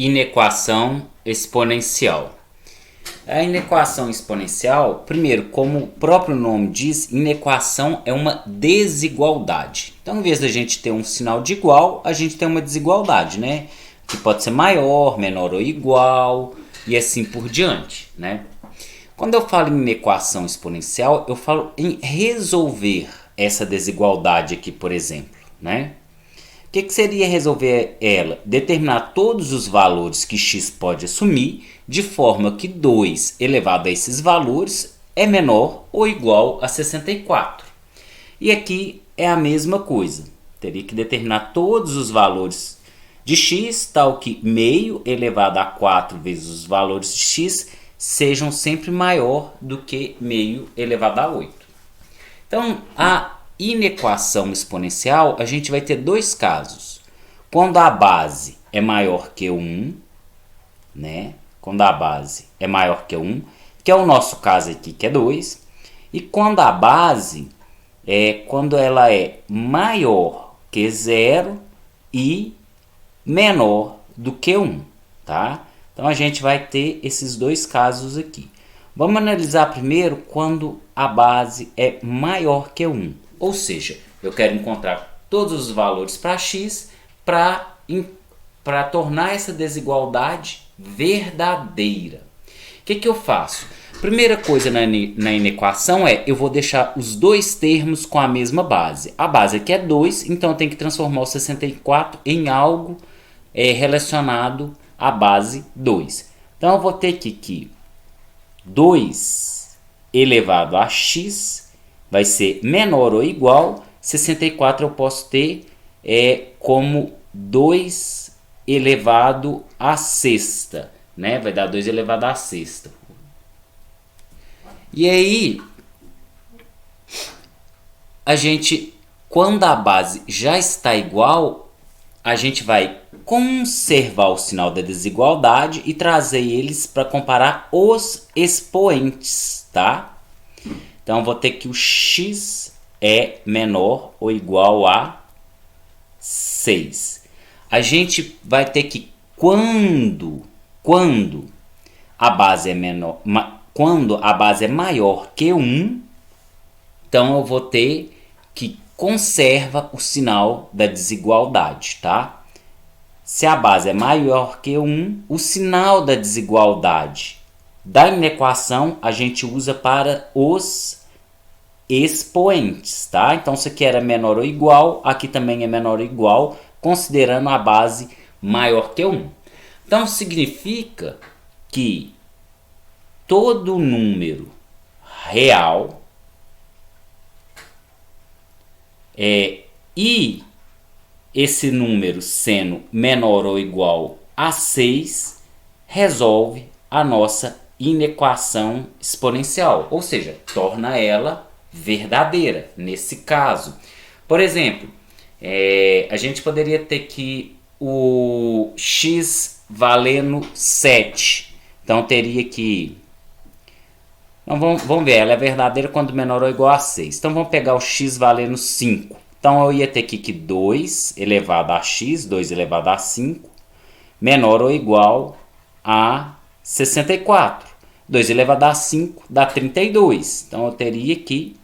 Inequação exponencial. A inequação exponencial, primeiro, como o próprio nome diz, inequação é uma desigualdade. Então, em vez da gente ter um sinal de igual, a gente tem uma desigualdade, né? Que pode ser maior, menor ou igual, e assim por diante, né? Quando eu falo em inequação exponencial, eu falo em resolver essa desigualdade aqui, por exemplo, né? O que seria resolver ela? Determinar todos os valores que x pode assumir, de forma que 2 elevado a esses valores é menor ou igual a 64. E aqui é a mesma coisa. Teria que determinar todos os valores de x, tal que meio elevado a 4 vezes os valores de x sejam sempre maior do que meio elevado a 8. Então, a inequação exponencial, a gente vai ter dois casos. Quando a base é maior que 1, né? Quando a base é maior que 1, que é o nosso caso aqui, que é 2. E quando a base quando ela é maior que 0 e menor do que 1, tá? Então, a gente vai ter esses dois casos aqui. Vamos analisar primeiro quando a base é maior que 1. Ou seja, eu quero encontrar todos os valores para x para tornar essa desigualdade verdadeira. O que eu faço? Primeira coisa na inequação eu vou deixar os dois termos com a mesma base. A base aqui é 2, então eu tenho que transformar o 64 em algo relacionado à base 2. Então eu vou ter que 2 elevado a x vai ser menor ou igual. 64 eu posso ter como 2 elevado a sexta, né? Vai dar 2 elevado a sexta. E aí, a gente, quando a base já está igual, a gente vai conservar o sinal da desigualdade e trazer eles para comparar os expoentes, tá? Então, eu vou ter que o x é menor ou igual a 6. A gente vai ter que, quando a base é menor, quando a base é maior que 1, então eu vou ter que conserva o sinal da desigualdade, tá? Se a base é maior que 1, o sinal da desigualdade da inequação a gente usa para os expoentes, tá? Então, isso aqui era menor ou igual, aqui também é menor ou igual, considerando a base maior que 1. Então, significa que todo número real e esse número sendo menor ou igual a 6 resolve a nossa inequação exponencial, ou seja, torna ela verdadeira nesse caso. Por exemplo, a gente poderia ter que o x valendo 7. Então, teria que... Então, vamos ver, ela é verdadeira quando menor ou igual a 6. Então, vamos pegar o x valendo 5. Então, eu ia ter que 2 elevado a x, 2 elevado a 5, menor ou igual a 64. 2 elevado a 5 dá 32. Então, eu teria que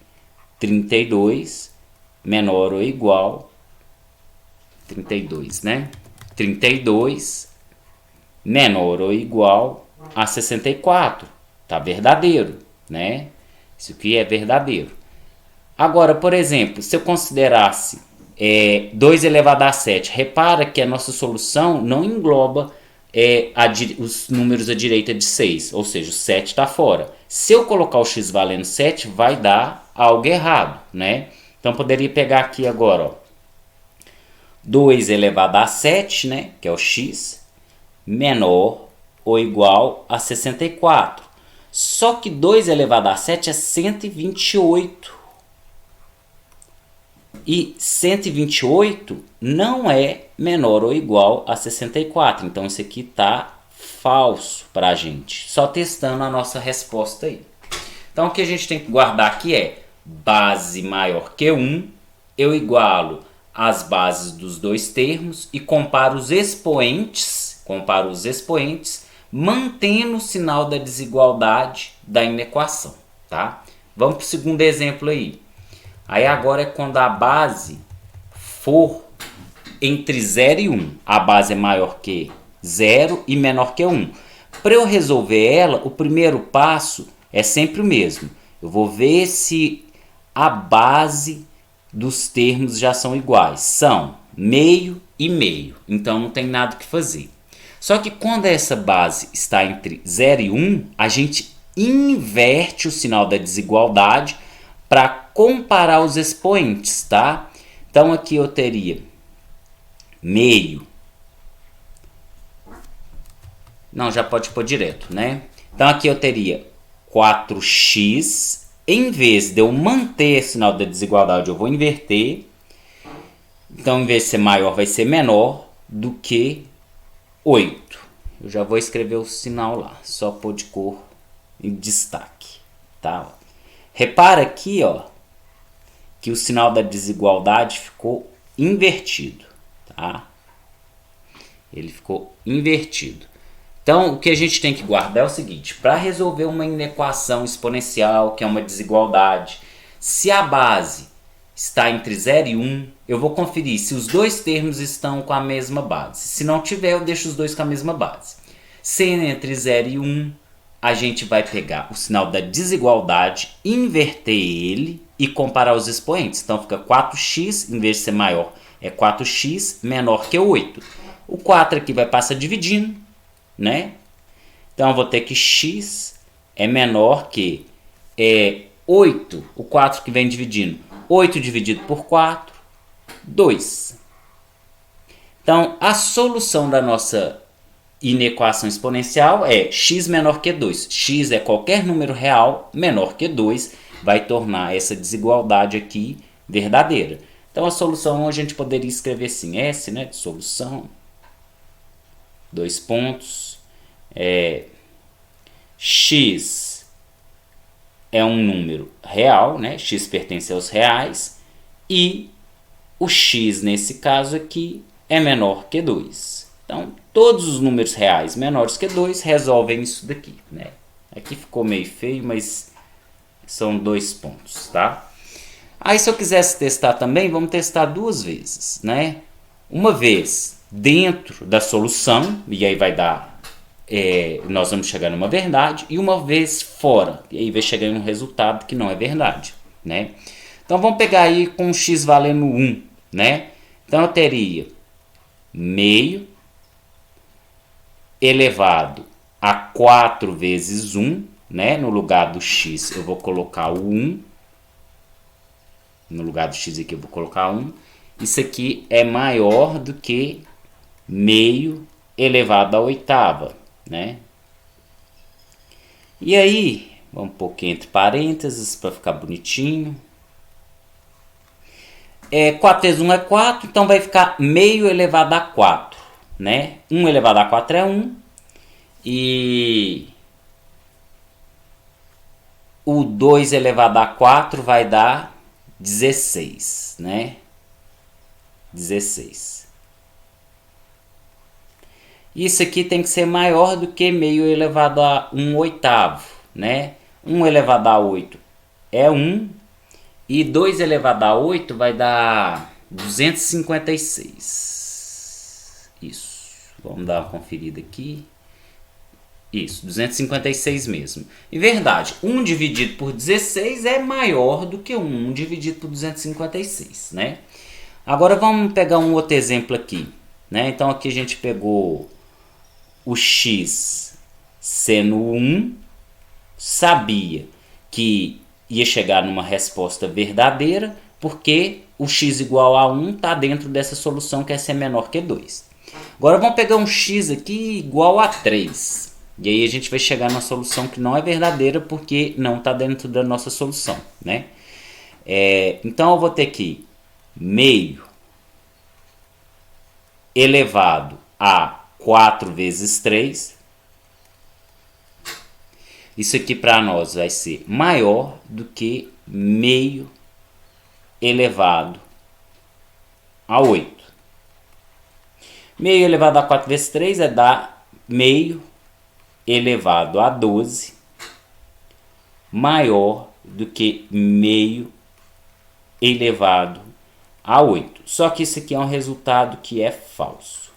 32 menor ou igual 32, né? 32 menor ou igual a 64. Tá verdadeiro, né? Isso aqui é verdadeiro. Agora, por exemplo, se eu considerasse 2 elevado a 7, repara que a nossa solução não engloba os números à direita de 6, ou seja, o 7 está fora. Se eu colocar o x valendo 7, vai dar algo errado, né? Então, poderia pegar aqui agora, ó, 2 elevado a 7, né, que é o x, menor ou igual a 64. Só que 2 elevado a 7 é 128. E 128 não é menor ou igual a 64. Então, isso aqui está falso para a gente. Só testando a nossa resposta aí. Então, o que a gente tem que guardar aqui é base maior que 1. Eu igualo as bases dos dois termos e comparo os expoentes comparo os expoentes, mantendo o sinal da desigualdade da inequação, tá? Vamos para o segundo exemplo aí. Aí agora é quando a base for entre 0 e 1. A base é maior que 0 e menor que 1. Para eu resolver ela, o primeiro passo é sempre o mesmo. Eu vou ver se a base dos termos já são iguais. São meio e meio. Então não tem nada que fazer. Só que quando essa base está entre 0 e 1, a gente inverte o sinal da desigualdade para comparar os expoentes, tá? Então aqui eu teria meio. Não, já pode pôr direto, né? Então aqui eu teria 4x. Em vez de eu manter o sinal da desigualdade, eu vou inverter. Então, em vez de ser maior, vai ser menor do que 8. Eu já vou escrever o sinal lá, só pôr de cor em destaque, tá? Repara aqui, ó, que o sinal da desigualdade ficou invertido, tá? Ele ficou invertido. Então, o que a gente tem que guardar é o seguinte: para resolver uma inequação exponencial, que é uma desigualdade, se a base está entre 0 e 1, eu vou conferir se os dois termos estão com a mesma base. Se não tiver, eu deixo os dois com a mesma base. Sendo entre 0 e 1, a gente vai pegar o sinal da desigualdade, inverter ele e comparar os expoentes. Então fica 4x, em vez de ser maior, é 4x menor que 8. O 4 aqui vai passar dividindo, né? Então eu vou ter que x é menor que 8, o 4 que vem dividindo. 8 dividido por 4, 2. Então a solução da nossa inequação exponencial é x menor que 2. X é qualquer número real menor que 2, vai tornar essa desigualdade aqui verdadeira. Então a solução a gente poderia escrever assim, S, né, de solução, 2 pontos, x é um número real, né, x pertence aos reais, e o x nesse caso aqui é menor que 2. Então, todos os números reais menores que 2 resolvem isso daqui, né? Aqui ficou meio feio, mas são 2 pontos, tá? Aí, se eu quisesse testar também, vamos testar duas vezes, né? Uma vez dentro da solução, e aí vai dar... nós vamos chegar numa verdade, e uma vez fora, e aí vai chegar em um resultado que não é verdade, né? Então, vamos pegar aí com x valendo 1, né? Então, eu teria meio elevado a 4 vezes 1, né? No lugar do x eu vou colocar o 1. No lugar do x aqui eu vou colocar 1. Isso aqui é maior do que meio elevado à oitava, né? E aí, vamos pôr aqui entre parênteses para ficar bonitinho. 4 vezes 1 é 4, então vai ficar meio elevado a 4. Né? 1 elevado a 4 é 1 e o 2 elevado a 4 vai dar 16, né? 16. Isso aqui tem que ser maior do que meio elevado a 1 oitavo, né? 1 elevado a 8 é 1 e 2 elevado a 8 vai dar 256. Isso. Vamos dar uma conferida aqui. Isso, 256 mesmo. E verdade, 1 dividido por 16 é maior do que 1 dividido por 256, né? Agora vamos pegar um outro exemplo aqui, né? Então aqui a gente pegou o x sendo 1, sabia que ia chegar numa resposta verdadeira, porque o x igual a 1 está dentro dessa solução que é ser menor que 2. Agora vamos pegar um x aqui igual a 3. E aí a gente vai chegar numa solução que não é verdadeira porque não está dentro da nossa solução, né? Então eu vou ter aqui meio elevado a 4 vezes 3. Isso aqui para nós vai ser maior do que meio elevado a 8. Meio elevado a 4 vezes 3 é dar meio elevado a 12 maior do que meio elevado a 8. Só que isso aqui é um resultado que é falso.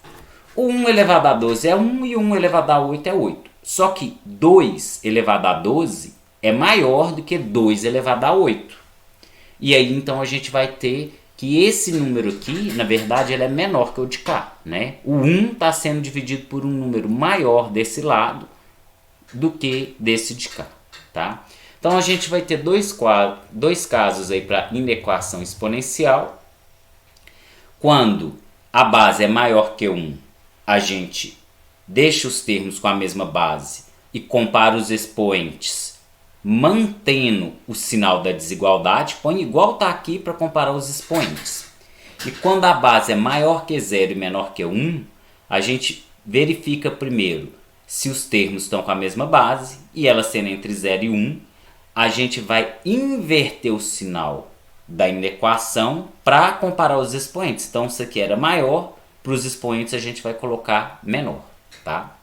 O 1 elevado a 12 é 1 e 1 elevado a 8 é 8. Só que 2 elevado a 12 é maior do que 2 elevado a 8. E aí então a gente vai ter que esse número aqui, na verdade, ele é menor que o de cá, né? O 1 está sendo dividido por um número maior desse lado do que desse de cá, tá? Então a gente vai ter dois casos aí para inequação exponencial. Quando a base é maior que 1, a gente deixa os termos com a mesma base e compara os expoentes mantendo o sinal da desigualdade, põe igual está aqui para comparar os expoentes. E quando a base é maior que 0 e menor que 1, a gente verifica primeiro se os termos estão com a mesma base, e elas sendo entre 0 e 1, a gente vai inverter o sinal da inequação para comparar os expoentes. Então, isso aqui era maior, para os expoentes a gente vai colocar menor, tá?